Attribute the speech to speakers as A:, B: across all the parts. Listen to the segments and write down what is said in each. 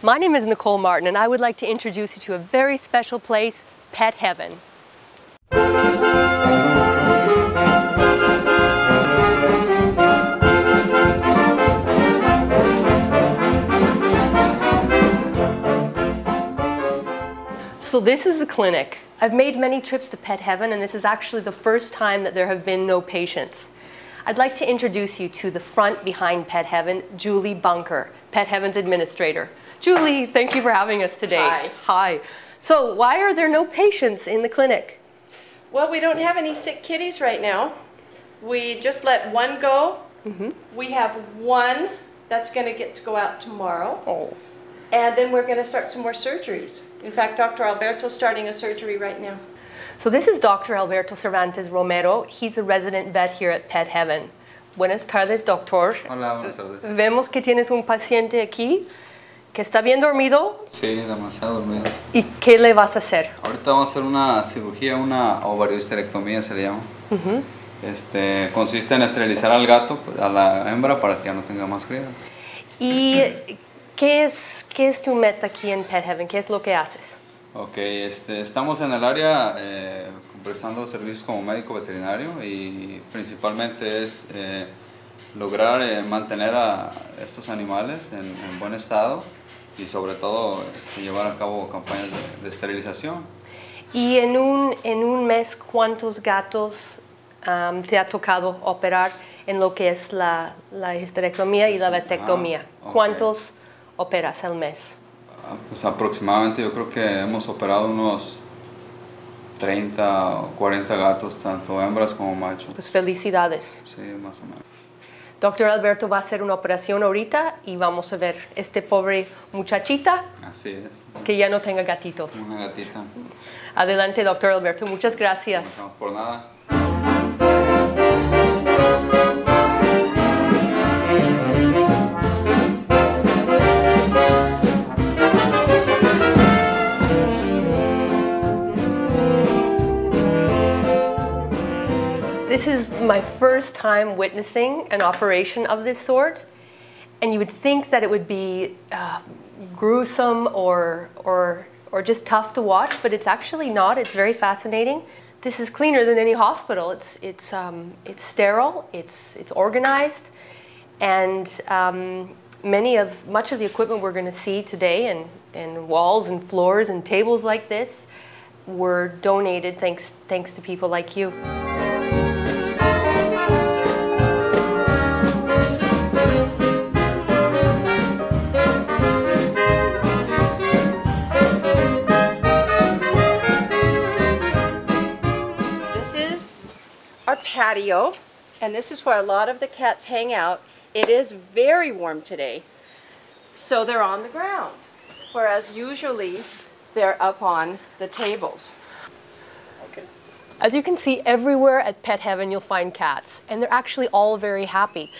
A: My name is Nicole Martin, and I would like to introduce you to a very special place, Pet Heaven. So this is the clinic. I've made many trips to Pet Heaven, and this is actually the first time that there have been no patients. I'd like to introduce you to the front behind Pet Heaven, Julie Bunker, Pet Heaven's administrator. Julie, thank you for having us today.
B: Hi.
A: Hi. So why are there no patients in the clinic?
B: Well, we don't have any sick kitties right now. We just let one go. We have one that's going to get to go out tomorrow.
A: Oh.
B: And then we're going to start some more surgeries. In fact, Dr. Alberto's starting a surgery right now.
A: So this is Dr. Alberto Cervantes Romero. He's a resident vet here at Pet Heaven. Buenas tardes, doctor.
C: Hola, buenas tardes.
A: Vemos que tienes un paciente aquí que está bien dormido.
C: Sí, demasiado dormido.
A: ¿Y qué le vas a hacer?
C: Ahorita vamos a hacer una cirugía, una ovariohisterectomía se le llama. Consiste en esterilizar al gato, a la hembra, para que ya no tenga más crías.
A: ¿Y qué es tu meta aquí en Pet Heaven? ¿Qué es lo que haces?
C: Ok, estamos en el área prestando servicios como médico veterinario y principalmente es lograr mantener a estos animales en buen estado y sobre todo llevar a cabo campañas de esterilización.
A: ¿Y en un mes cuántos gatos te ha tocado operar en lo que es la histerectomía y la vasectomía?
C: Okay.
A: ¿Cuántos operas al mes?
C: Pues aproximadamente yo creo que hemos operado unos 30 o 40 gatos, tanto hembras como machos.
A: Pues felicidades.
C: Sí, más o menos.
A: Doctor Alberto va a hacer una operación ahorita y vamos a ver este pobre muchachita.
C: Así es.
A: Que ya no tenga gatitos.
C: Una gatita.
A: Adelante, doctor Alberto. Muchas gracias.
C: No, por nada.
A: This is my first time witnessing an operation of this sort, and you would think that it would be gruesome or just tough to watch, but it's actually not. It's very fascinating. This is cleaner than any hospital. It's sterile. It's organized, and much of the equipment we're going to see today, and walls and floors and tables like this, were donated thanks to people like you.
B: Our patio, and this is where a lot of the cats hang out. It is very warm today, so they're on the ground, whereas usually they're up on the tables. Okay.
A: As you can see, everywhere at Pet Heaven you'll find cats, and they're actually all very happy.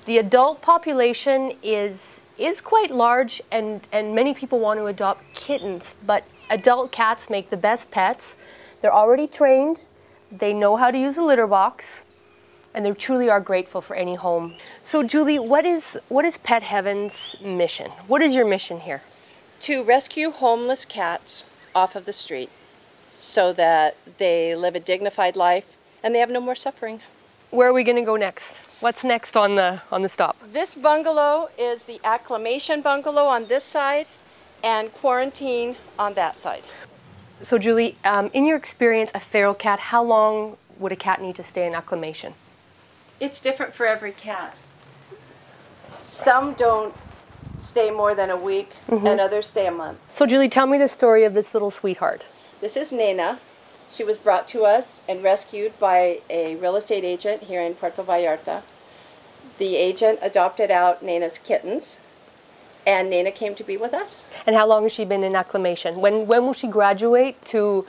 A: The adult population is quite large, and many people want to adopt kittens, but adult cats make the best pets. They're already trained. They know how to use a litter box, and they truly are grateful for any home. So Julie, what is Pet Heaven's mission? What is your mission here?
B: To rescue homeless cats off of the street so that they live a dignified life and they have no more suffering.
A: Where are we going to go next? What's next on the stop?
B: This bungalow is the acclimation bungalow on this side and quarantine on that side.
A: So Julie, in your experience, a feral cat, how long would a cat need to stay in acclimation?
B: It's different for every cat. Some don't stay more than a week, and others stay a month.
A: So Julie, tell me the story of this little sweetheart.
B: This is Nena. She was brought to us and rescued by a real estate agent here in Puerto Vallarta. The agent adopted out Nena's kittens, and Nena came to be with us.
A: And how long has she been in acclimation? When will she graduate to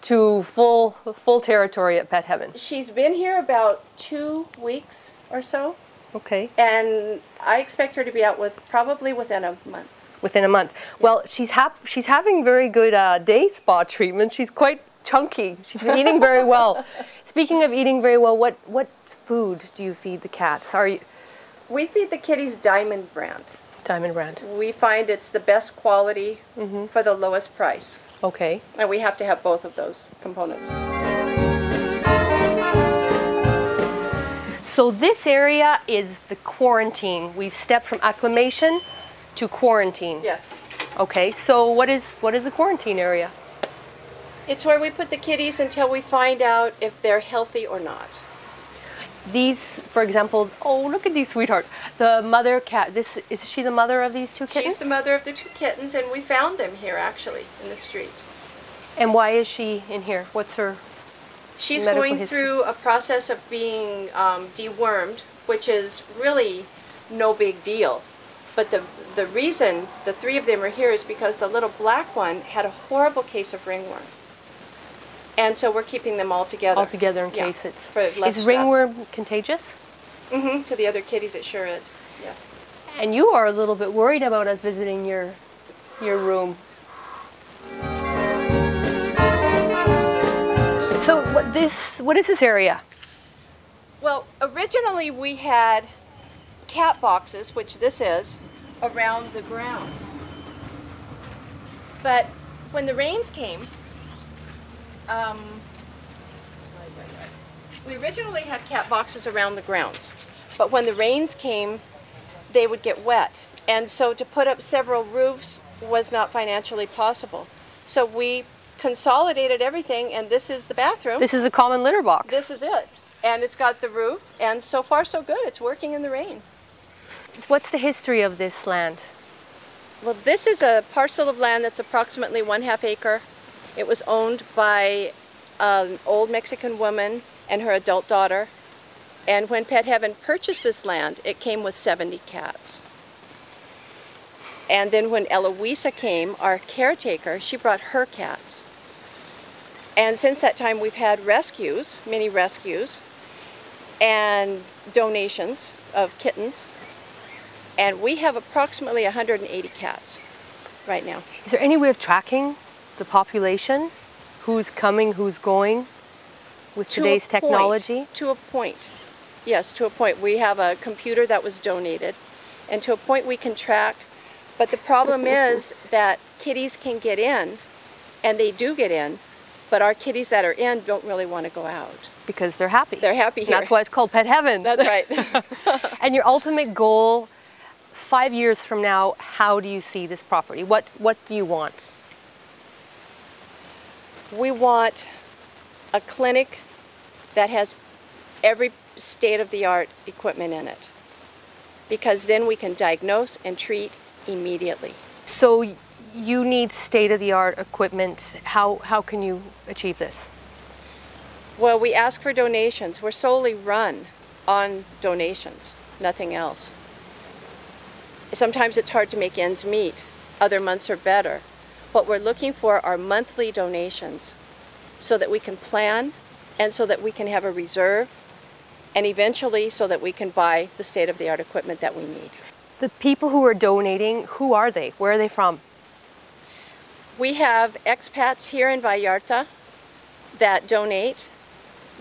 A: full territory at Pet Heaven?
B: She's been here about 2 weeks or so.
A: Okay.
B: And I expect her to be out probably within a month.
A: Within a month. Well, she's having very good day spa treatment. She's quite chunky. She's been eating very well. Speaking of eating very well, what food do you feed the cats?
B: We feed the kitties Diamond brand.
A: Diamond brand.
B: We find it's the best quality for the lowest price.
A: Okay.
B: And we have to have both of those components.
A: So this area is the quarantine. We've stepped from acclimation to quarantine.
B: Yes.
A: Okay, so what is the quarantine area?
B: It's where we put the kitties until we find out if they're healthy or not.
A: These, for example, oh, look at these sweethearts. The mother cat, is she the mother of these two kittens?
B: She's the mother of the two kittens, and we found them here, actually, in the street.
A: And why is she in here? What's her
B: She's
A: medical
B: going
A: history?
B: through a process of being dewormed, which is really no big deal. But the reason the three of them are here is because the little black one had a horrible case of ringworm. And so we're keeping them all together.
A: All together in case it's...
B: for less
A: Is
B: stress.
A: ringworm contagious?
B: Mm-hmm. To the other kitties, it sure is. Yes.
A: And you are a little bit worried about us visiting your room. So what is this area?
B: Well, originally we had cat boxes, which this is, around the grounds. But when the rains came, we originally had cat boxes around the grounds. But when the rains came, they would get wet. And so to put up several roofs was not financially possible. So we consolidated everything, and this is the bathroom.
A: This is a common litter box.
B: This is it. And it's got the roof, and so far so good. It's working in the rain.
A: What's the history of this land?
B: Well, this is a parcel of land that's approximately 1/2 acre. It was owned by an old Mexican woman and her adult daughter. And when Pet Heaven purchased this land, it came with 70 cats. And then when Eloisa came, our caretaker, she brought her cats. And since that time, we've had rescues, many rescues, and donations of kittens. And we have approximately 180 cats right now.
A: Is there any way of tracking the population? Who's coming, who's going with today's technology?
B: To a point. Yes, to a point. We have a computer that was donated, and to a point we can track. But the problem is that kitties can get in, and they do get in, but our kitties that are in don't really want to go out.
A: Because they're happy.
B: They're happy here.
A: That's why it's called Pet Heaven.
B: That's right.
A: And your ultimate goal, 5 years from now, how do you see this property? What do you want?
B: We want a clinic that has every state-of-the-art equipment in it, because then we can diagnose and treat immediately.
A: So you need state-of-the-art equipment. How can you achieve this?
B: Well, we ask for donations. We're solely run on donations, nothing else. Sometimes it's hard to make ends meet. Other months are better. What we're looking for are monthly donations so that we can plan and so that we can have a reserve, and eventually so that we can buy the state-of-the-art equipment that we need.
A: The people who are donating, who are they? Where are they from?
B: We have expats here in Vallarta that donate.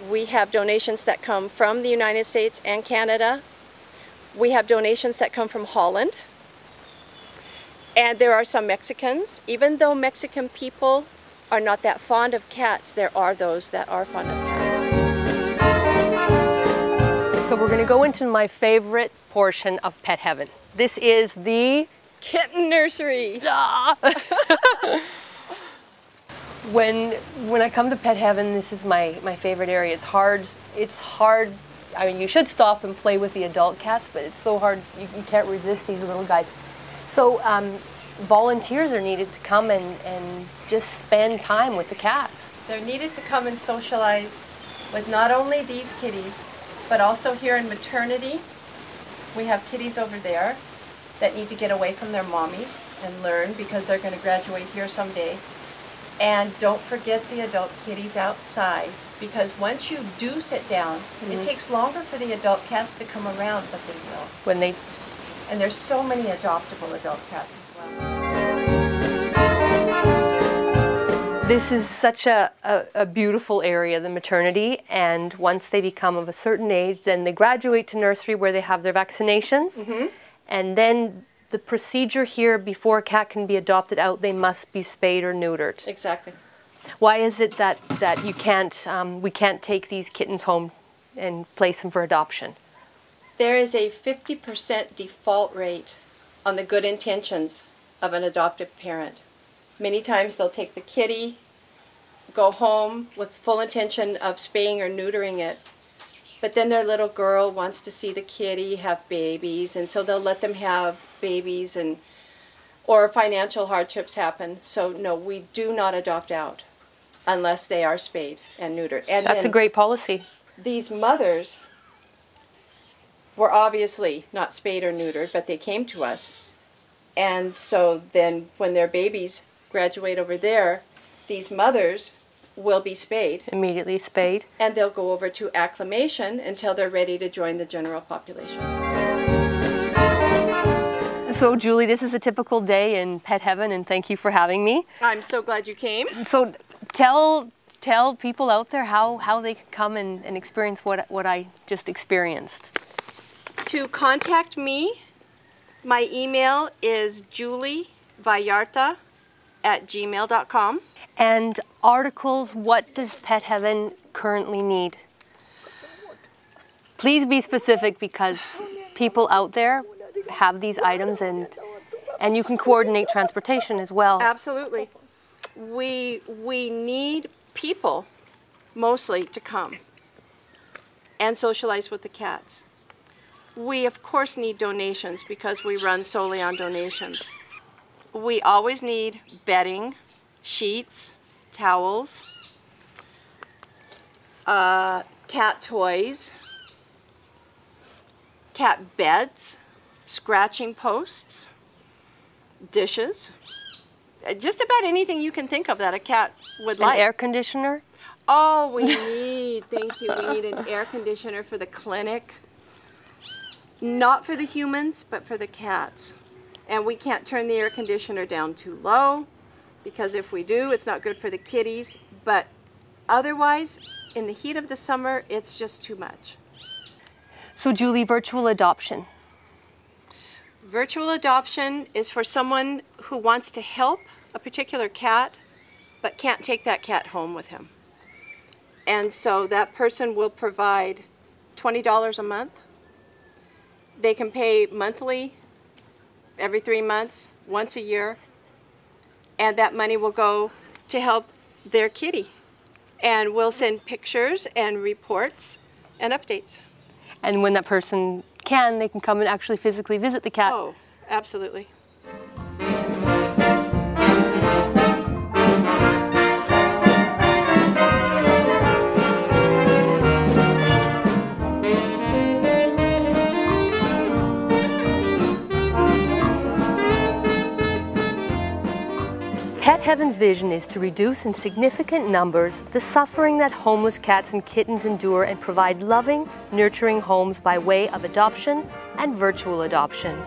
B: We have donations that come from the United States and Canada. We have donations that come from Holland. And there are some Mexicans. Even though Mexican people are not that fond of cats, there are those that are fond of cats.
A: So we're going to go into my favorite portion of Pet Heaven. This is the
B: kitten nursery.
A: When I come to Pet Heaven, this is my favorite area. It's hard. I mean, you should stop and play with the adult cats, but it's so hard. You can't resist these little guys. So volunteers are needed to come and just spend time with the cats.
B: They're needed to come and socialize with not only these kitties, but also here in maternity. We have kitties over there that need to get away from their mommies and learn, because they're going to graduate here someday. And don't forget the adult kitties outside, because once you do sit down, it takes longer for the adult cats to come around, but they will. And there's so many adoptable adult cats as well.
A: This is such a beautiful area, the maternity, and once they become of a certain age, then they graduate to nursery where they have their vaccinations, and then the procedure here before a cat can be adopted out, they must be spayed or neutered.
B: Exactly.
A: Why is it that you can't we can't take these kittens home and place them for adoption?
B: There is a 50% default rate on the good intentions of an adoptive parent. Many times they'll take the kitty, go home with full intention of spaying or neutering it, but then their little girl wants to see the kitty have babies, and so they'll let them have babies, or financial hardships happen. So no, we do not adopt out unless they are spayed and neutered. And
A: that's a great policy.
B: These mothers were obviously not spayed or neutered, but they came to us. And so then when their babies graduate over there, these mothers will be spayed.
A: Immediately spayed.
B: And they'll go over to acclimation until they're ready to join the general population.
A: So Julie, this is a typical day in pet heaven, and thank you for having me.
B: I'm so glad you came.
A: So tell people out there how they can come and experience what I just experienced.
B: To contact me, my email is julievallarta@gmail.com.
A: And articles, what does Pet Heaven currently need? Please be specific, because people out there have these items, and you can coordinate transportation as well.
B: Absolutely. We need people mostly to come and socialize with the cats. We of course need donations because we run solely on donations. We always need bedding, sheets, towels, cat toys, cat beds, scratching posts, dishes, just about anything you can think of that a cat would like.
A: An air conditioner?
B: Oh, we need, thank you, we need an air conditioner for the clinic. Not for the humans, but for the cats. And we can't turn the air conditioner down too low, because if we do, it's not good for the kitties. But otherwise, in the heat of the summer, it's just too much.
A: So Julie, virtual adoption.
B: Virtual adoption is for someone who wants to help a particular cat, but can't take that cat home with him. And so that person will provide $20 a month. They can pay monthly, every 3 months, once a year, and that money will go to help their kitty. And we'll send pictures and reports and updates.
A: And when that person can, they can come and actually physically visit the cat.
B: Oh, absolutely.
A: Pet Heaven's vision is to reduce in significant numbers the suffering that homeless cats and kittens endure, and provide loving, nurturing homes by way of adoption and virtual adoption.